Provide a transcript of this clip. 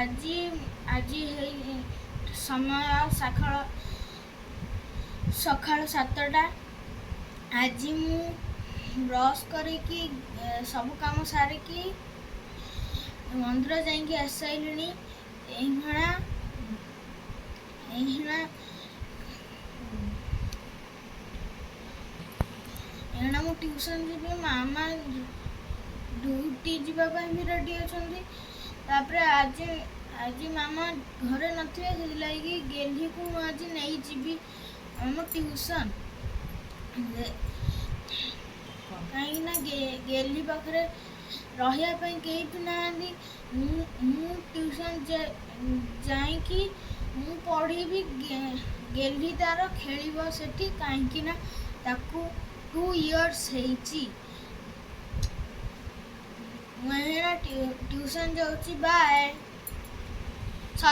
ଆଜି ଆଜି ହେଇ ସମୟ ସକାଳ 7ଟା। ଆଜି ମୁଁ ବ୍ରସ୍ କରିକି ସବୁ କାମ ସାରିକି ମନ୍ଦିର ଯାଇକି ଆସିସାରିଲିଣି। ଏଇନା ମୁଁ ଟ୍ୟୁସନ୍ ଯିବି। ମାମା ଡ୍ୟୁଟି ଯିବା ପାଇଁ ବି ରେଡ଼ି ଅଛନ୍ତି। ତାପରେ ଆଜି ମାମା ଘରେ ନଥିବେ, ସେଥିଲାଗି ଗେହ୍ଲିକୁ ମୁଁ ଆଜି ନେଇଯିବି ଆମ ଟ୍ୟୁସନ୍। କାହିଁକିନା ଗେହ୍ଲି ପାଖରେ ରହିବା ପାଇଁ କେହି ବି ନାହାନ୍ତି। ମୁଁ ଟ୍ୟୁସନ୍ ଯାଇକି ମୁଁ ପଢ଼ିବି, ଗେହ୍ଲି ତାର ଖେଳିବ ସେଠି, କାହିଁକିନା ତାକୁ 2 ଇୟର୍ସ ହେଇଛି। ମୁଁ ଏଇନା ଟ୍ୟୁସନ୍ ଯାଉଛି। ବାଏ।